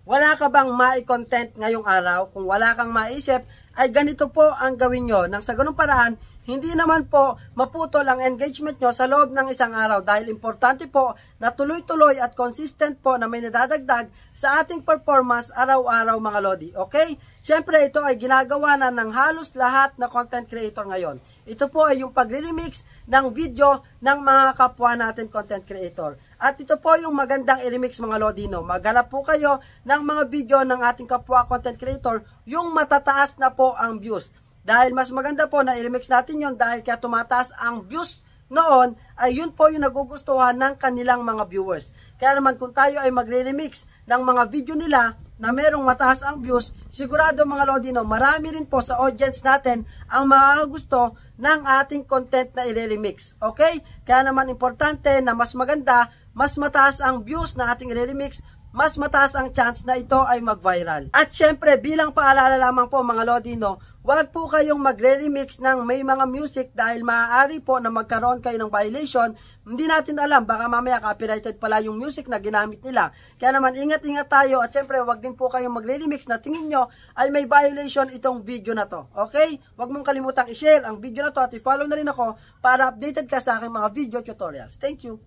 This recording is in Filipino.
Wala ka bang mai-content ngayong araw? Kung wala kang maisip, ay ganito po ang gawin nyo. Nang sa ganung paraan, hindi naman po maputol ang engagement nyo sa loob ng isang araw dahil importante po na tuloy-tuloy at consistent po na may nadadagdag sa ating performance araw-araw mga Lodi. Okay? Siyempre ito ay ginagawa na ng halos lahat na content creator ngayon. Ito po ay yung pagre-remix ng video ng mga kapwa natin content creator. At ito po yung magandang i-remix mga Lodino. Maghanap po kayo ng mga video ng ating kapwa content creator yung matataas na po ang views. Dahil mas maganda po na i-remix natin yon dahil kaya tumataas ang views noon ay yun po yung nagugustuhan ng kanilang mga viewers. Kaya naman kung tayo ay magre-remix ng mga video nila na merong mataas ang views, sigurado mga Lodino, marami rin po sa audience natin ang makakagusto ng ating content na i-remix. Okay? Kaya naman importante na mas maganda, mas mataas ang views na ating i-remix, mas mataas ang chance na ito ay mag-viral. At syempre, bilang paalala lamang po mga Lodino, huwag po kayong magre-remix ng may mga music dahil maaari po na magkaroon kayo ng violation. Hindi natin alam, baka mamaya copyrighted pala yung music na ginamit nila. Kaya naman ingat-ingat tayo at syempre huwag din po kayong magre-remix na tingin nyo ay may violation itong video na to. Okay? Huwag mong kalimutang i-share ang video na to at i-follow na rin ako para updated ka sa aking mga video tutorials. Thank you!